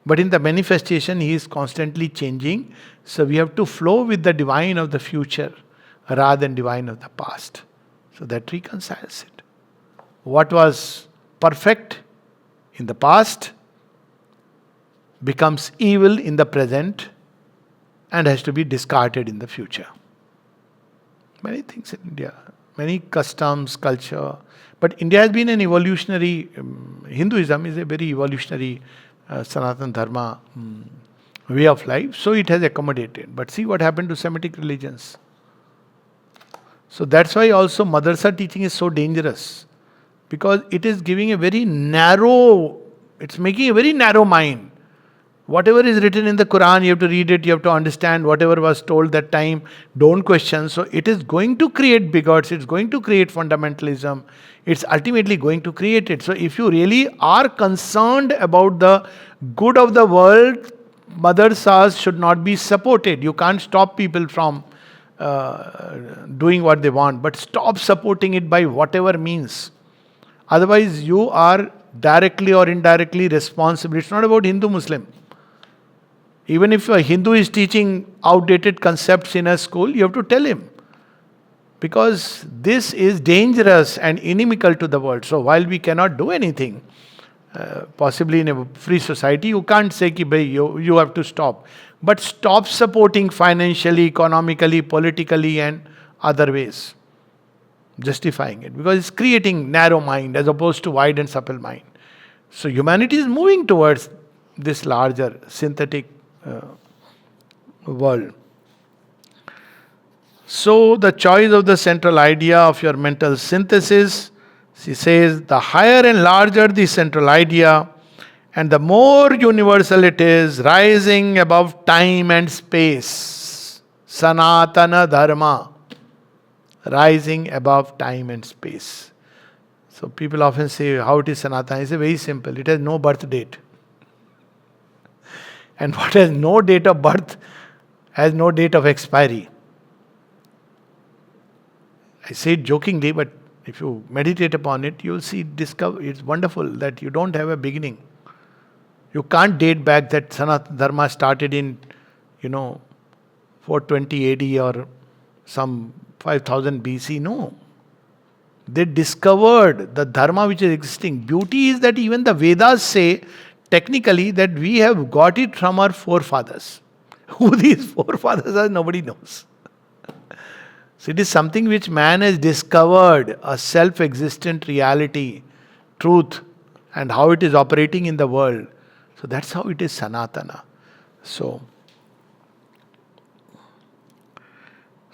But in the manifestation, he is constantly changing. So we have to flow with the divine of the future rather than divine of the past. So that reconciles it. What was perfect in the past, becomes evil in the present, and has to be discarded in the future. Many things in India, many customs, culture. But India has been an evolutionary, Hinduism is a very evolutionary Sanatana Dharma way of life, so it has accommodated. But see what happened to Semitic religions. So that's why also madrasa teaching is so dangerous, because it is giving a very narrow, it's making a very narrow mind. Whatever is written in the Quran, you have to read it, you have to understand whatever was told that time, don't question. So it is going to create bigots, it's going to create fundamentalism, it's ultimately going to create it. So if you really are concerned about the good of the world, madrasas should not be supported. You can't stop people from doing what they want, but stop supporting it by whatever means. Otherwise, you are directly or indirectly responsible. It's not about Hindu-Muslim. Even if a Hindu is teaching outdated concepts in a school, you have to tell him. Because this is dangerous and inimical to the world. So while we cannot do anything, possibly in a free society, you can't say ki bhai, you have to stop. But stop supporting financially, economically, politically and other ways. Justifying it. Because it's creating narrow mind as opposed to wide and supple mind. So humanity is moving towards this larger synthetic world. So the choice of the central idea of your mental synthesis, she says, the higher and larger the central idea, and the more universal it is, rising above time and space. Sanatana Dharma, rising above time and space. So people often say, how it is Sanatana? It's very simple. It has no birth date. And what has no date of birth has no date of expiry. I say it jokingly, but if you meditate upon it, you'll see, discover, it's wonderful that you don't have a beginning. You can't date back that Sanatana Dharma started in, 420 AD or some 5000 BC. No. They discovered the Dharma which is existing. Beauty is that even the Vedas say, technically, that we have got it from our forefathers. Who these forefathers are, nobody knows. So it is something which man has discovered, a self-existent reality, truth, and how it is operating in the world. So that's how it is Sanatana.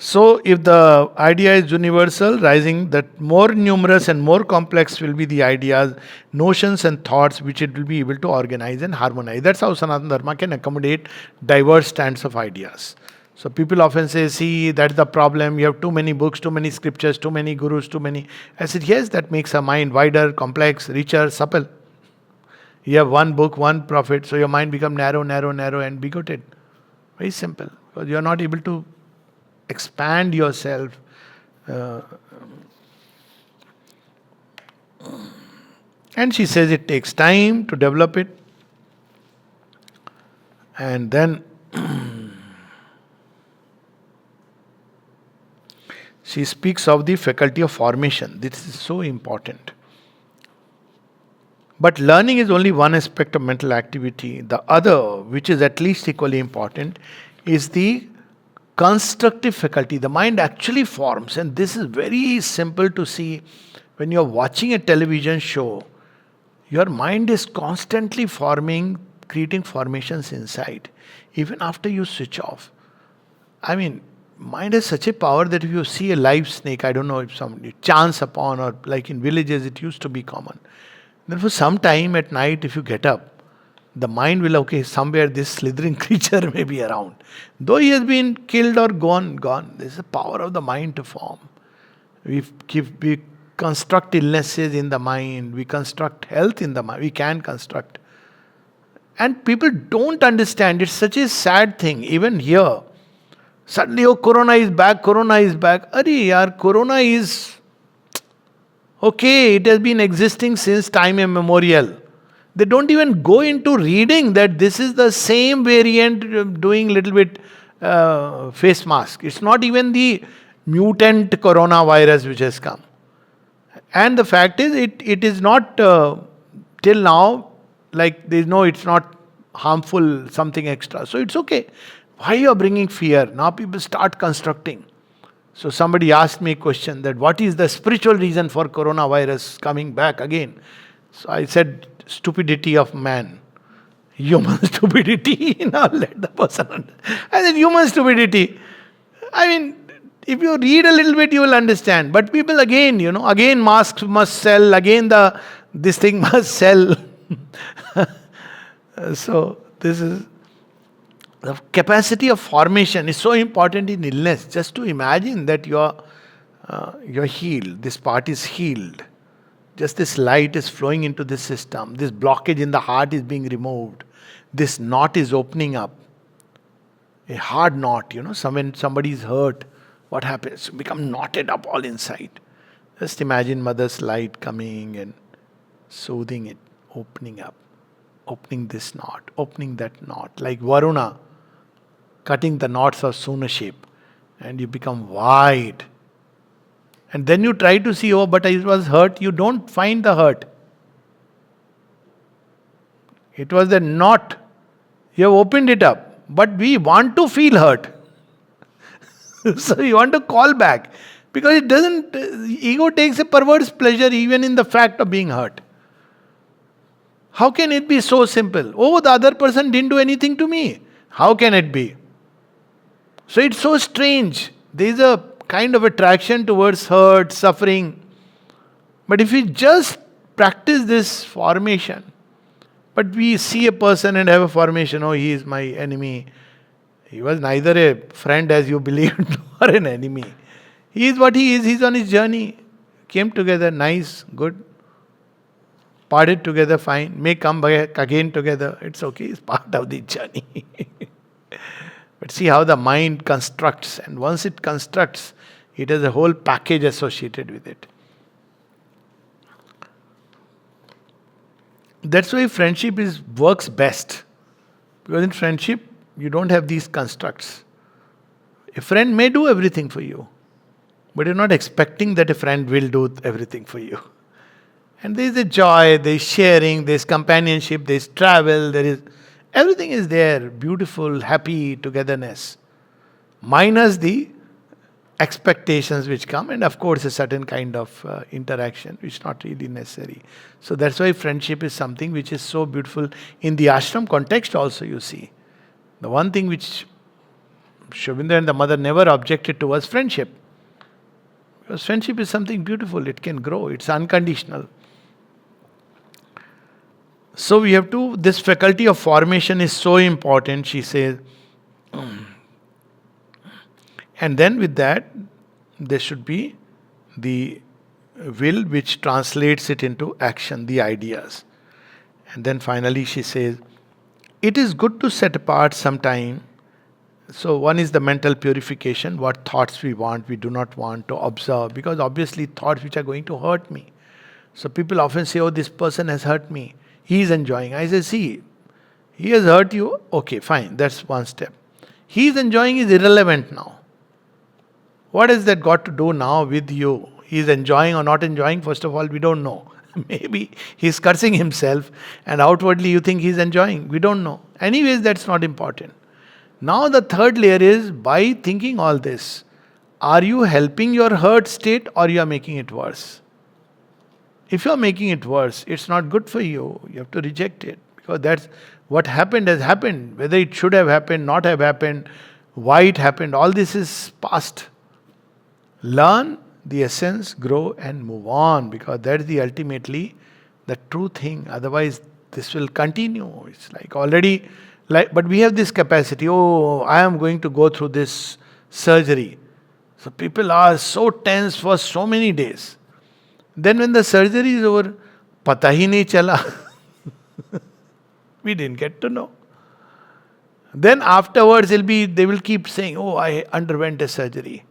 So if the idea is universal, rising, that more numerous and more complex will be the ideas, notions and thoughts which it will be able to organize and harmonize. That's how Sanatana Dharma can accommodate diverse strands of ideas. So people often say, see, that's the problem. You have too many books, too many scriptures, too many gurus, too many. I said, yes, that makes a mind wider, complex, richer, supple. You have one book, one prophet, so your mind becomes narrow and bigoted. Very simple. Because you are not able to expand yourself. And she says it takes time to develop it. And then she speaks of the faculty of formation. This is so important. But learning is only one aspect of mental activity. The other, which is at least equally important, is the constructive faculty. The mind actually forms, and this is very simple to see when you're watching a television show. Your mind is constantly forming, creating formations inside, even after you switch off. I mean, mind has such a power that if you see a live snake, I don't know if somebody chance upon, or like in villages it used to be common. Then for some time at night, if you get up, the mind will, okay, somewhere this slithering creature may be around. Though he has been killed or gone. There's the power of the mind to form. We construct illnesses in the mind. We construct health in the mind. We can construct. And people don't understand. It's such a sad thing. Even here, suddenly, oh, Corona is back. Arey yaar, Corona is okay. It has been existing since time immemorial. They don't even go into reading that this is the same variant doing little bit face mask. It's not even the mutant coronavirus which has come. And the fact is, it is not till now like they know it's not harmful, something extra. So it's okay. Why you are bringing fear? Now people start constructing. So somebody asked me a question that what is the spiritual reason for coronavirus coming back again? So I said stupidity of man. Human stupidity. Now let the person understand. I said human stupidity. I mean, if you read a little bit, you will understand. But people again, again masks must sell, again this thing must sell. So this is the capacity of formation is so important in illness. Just to imagine that you're healed. This part is healed. Just this light is flowing into this system. This blockage in the heart is being removed. This knot is opening up. A hard knot, when somebody is hurt, what happens? Become knotted up all inside. Just imagine mother's light coming and soothing it, opening up, opening this knot, opening that knot. Like Varuna, cutting the knots of Suna shape. And you become wide. And then you try to see, oh, but it was hurt. You don't find the hurt. It was the knot. You have opened it up. But we want to feel hurt. So you want to call back. Because it doesn't, ego takes a perverse pleasure even in the fact of being hurt. How can it be so simple? Oh, the other person didn't do anything to me. How can it be? So it's so strange. There is a kind of attraction towards hurt, suffering. But if we just practice this formation, but we see a person and have a formation, oh, he is my enemy. He was neither a friend as you believed nor an enemy. He is what he is. He's on his journey. Came together, nice, good. Parted together, fine. May come back again together. It's okay. It's part of the journey. But see how the mind constructs. And once it constructs, it has a whole package associated with it. That's why friendship works best. Because in friendship, you don't have these constructs. A friend may do everything for you, but you're not expecting that a friend will do everything for you. And there is a joy, there is sharing, there is companionship, there is travel, everything is there, beautiful, happy togetherness. Minus the expectations which come, and of course a certain kind of interaction which is not really necessary. So that's why friendship is something which is so beautiful. In the ashram context also you see. The one thing which Shobindra and the mother never objected to was friendship. Because friendship is something beautiful, it can grow, it's unconditional. So we have to, this faculty of formation is so important, she says. And then with that, there should be the will which translates it into action, the ideas. And then finally she says, it is good to set apart some time. So one is the mental purification, what thoughts we want, we do not want to observe. Because obviously thoughts which are going to hurt me. So people often say, oh, this person has hurt me. He is enjoying. I say, see, he has hurt you. Okay, fine, that's one step. He is enjoying is irrelevant now. What has that got to do now with you? He is enjoying or not enjoying, first of all, we don't know. Maybe he is cursing himself and outwardly you think he is enjoying. We don't know. Anyways, that's not important. Now the third layer is, by thinking all this, are you helping your hurt state or you are making it worse? If you are making it worse, it's not good for you. You have to reject it. Because that's what happened has happened. Whether it should have happened, not have happened, why it happened, all this is past. Learn the essence, grow and move on, because that's ultimately the true thing. Otherwise, this will continue. It's like already, but we have this capacity. Oh, I am going to go through this surgery. So people are so tense for so many days. Then when the surgery is over, pata hi nahi chala. We didn't get to know. Then afterwards, they will keep saying, oh, I underwent a surgery.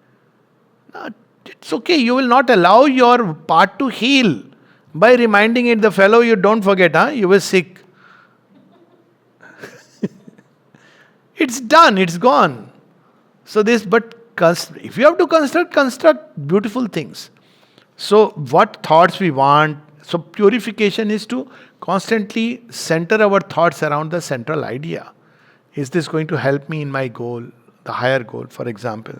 No, it's okay. You will not allow your part to heal by reminding it, the fellow, you don't forget, you were sick. It's done, it's gone. So if you have to construct beautiful things. So what thoughts we want. So purification is to Constantly center our thoughts around the central idea. Is this going to help me in my goal, the higher goal, for example?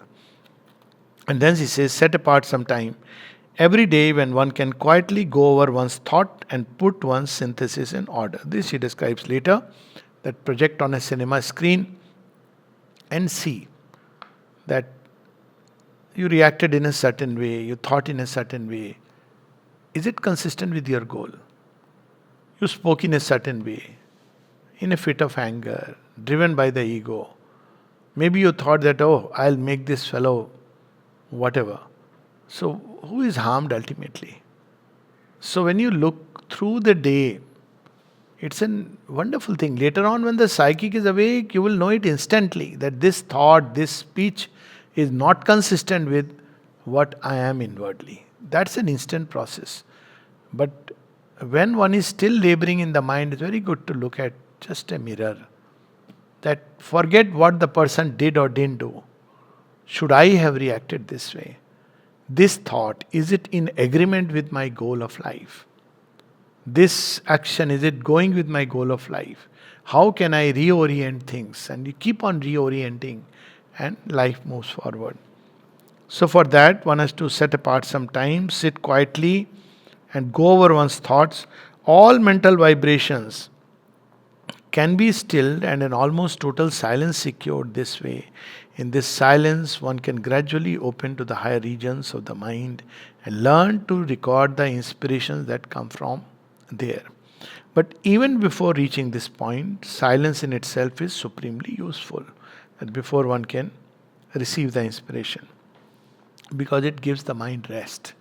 And then she says, set apart some time every day when one can quietly go over one's thought and put one's synthesis in order. This she describes later, that project on a cinema screen and see that you reacted in a certain way, you thought in a certain way. Is it consistent with your goal? You spoke in a certain way, in a fit of anger, driven by the ego. Maybe you thought that, oh, I'll make this fellow whatever. So, who is harmed ultimately? So, when you look through the day, it's a wonderful thing. Later on, when the psychic is awake, you will know it instantly that this thought, this speech is not consistent with what I am inwardly. That's an instant process. But when one is still laboring in the mind, it's very good to look at just a mirror. That forget what the person did or didn't do. Should I have reacted this way? This thought, is it in agreement with my goal of life? This action, is it going with my goal of life? How can I reorient things? And you keep on reorienting and life moves forward. So for that, one has to set apart some time, sit quietly and go over one's thoughts. All mental vibrations can be stilled and an almost total silence secured this way. In this silence, one can gradually open to the higher regions of the mind and learn to record the inspirations that come from there. But even before reaching this point, silence in itself is supremely useful. That before one can receive the inspiration, because it gives the mind rest.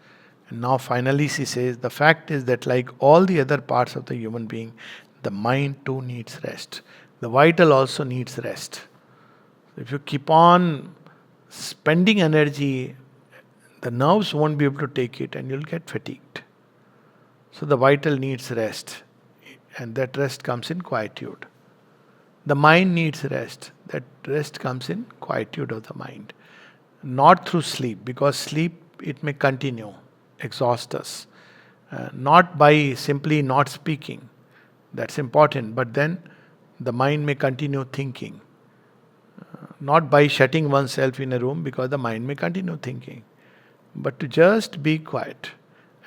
And now finally she says, the fact is that like all the other parts of the human being, the mind too needs rest. The vital also needs rest. If you keep on spending energy, the nerves won't be able to take it and you'll get fatigued. So the vital needs rest, and that rest comes in quietude. The mind needs rest. That rest comes in quietude of the mind. Not through sleep, because sleep, it may continue, exhaust us. Not by simply not speaking. That's important, but then the mind may continue thinking. Not by shutting oneself in a room, because the mind may continue thinking. But to just be quiet.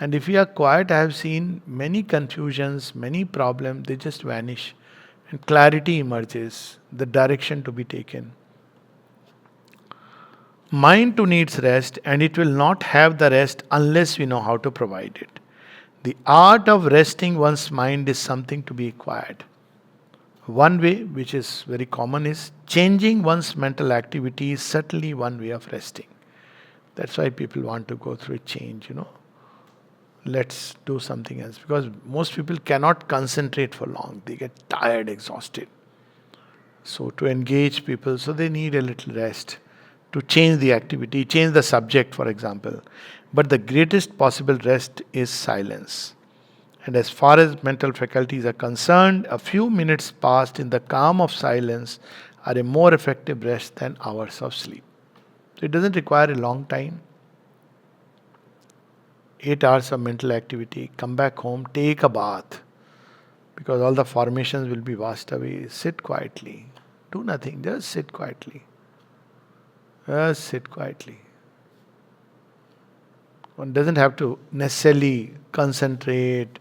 And if we are quiet, I have seen many confusions, many problems, they just vanish. And clarity emerges, the direction to be taken. Mind too needs rest, and it will not have the rest unless we know how to provide it. The art of resting one's mind is something to be acquired. One way, which is very common, is changing one's mental activity is certainly one way of resting. That's why people want to go through a change. Let's do something else. Because most people cannot concentrate for long. They get tired, exhausted. So to engage people, so they need a little rest. To change the activity, change the subject, for example. But the greatest possible rest is silence. And as far as mental faculties are concerned, a few minutes passed in the calm of silence are a more effective rest than hours of sleep. So it doesn't require a long time. 8 hours of mental activity, come back home, take a bath, because all the formations will be washed away. Sit quietly. Do nothing, just sit quietly. Just sit quietly. One doesn't have to necessarily concentrate,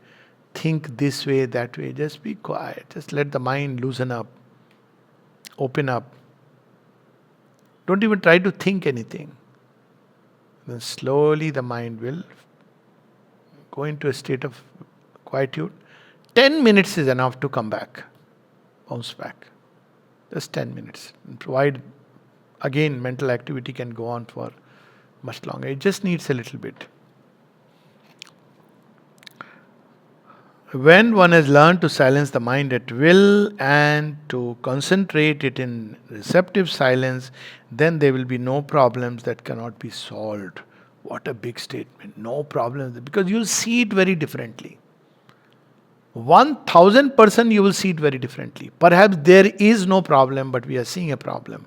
think this way, that way. Just be quiet. Just let the mind loosen up, open up. Don't even try to think anything. Then slowly the mind will go into a state of quietude. 10 minutes is enough to come back, bounce back. Just 10 minutes. And provide, again, mental activity can go on for much longer. It just needs a little bit. When one has learned to silence the mind at will and to concentrate it in receptive silence, then there will be no problems that cannot be solved. What a big statement. No problems. Because you'll see it very differently. 1000% you will see it very differently. Perhaps there is no problem, but we are seeing a problem.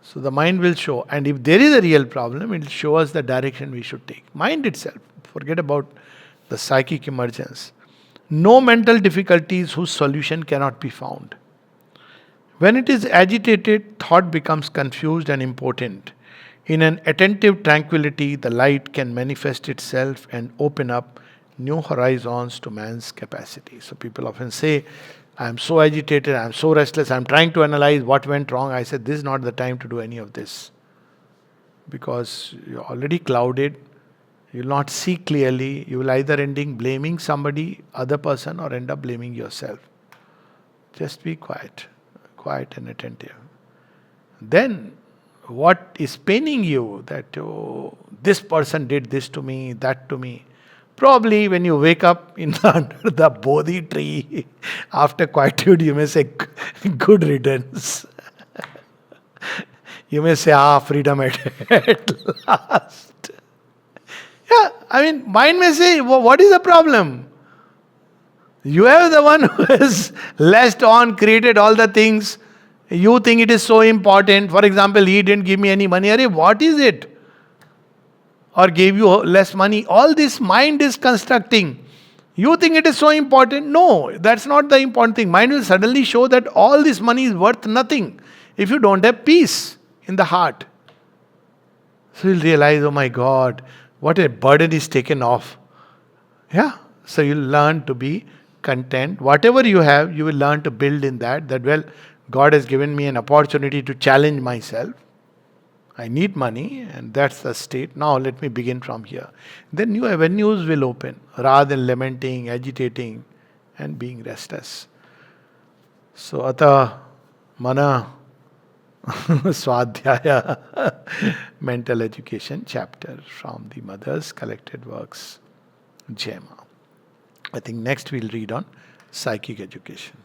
So the mind will show. And if there is a real problem, it will show us the direction we should take. Mind itself. Forget about the psychic emergence. No mental difficulties whose solution cannot be found. When it is agitated, thought becomes confused and impotent. In an attentive tranquility, the light can manifest itself and open up new horizons to man's capacity. So people often say, I'm so agitated, I'm so restless, I'm trying to analyze what went wrong. I said, this is not the time to do any of this because you're already clouded. You will not see clearly. You will either ending blaming somebody, other person, or end up blaming yourself. Just be quiet, quiet and attentive. Then, what is paining you that oh, this person did this to me, that to me? Probably when you wake up in under the Bodhi tree after quietude, you may say, good riddance. You may say, freedom at last. Yeah, I mean, mind may say, what is the problem? You are the one who has latched on, created all the things. You think it is so important. For example, he didn't give me any money. Arey, what is it? Or gave you less money. All this mind is constructing. You think it is so important? No, that's not the important thing. Mind will suddenly show that all this money is worth nothing if you don't have peace in the heart. So you'll realize, oh my God, what a burden is taken off. Yeah. So you'll learn to be content. Whatever you have, you will learn to build in that. That, well, God has given me an opportunity to challenge myself. I need money, and that's the state. Now let me begin from here. Then new avenues will open, rather than lamenting, agitating, and being restless. So, Ata Mana Swadhyaya Mental Education chapter from the Mother's Collected Works, Jema. I think next we'll read on psychic education.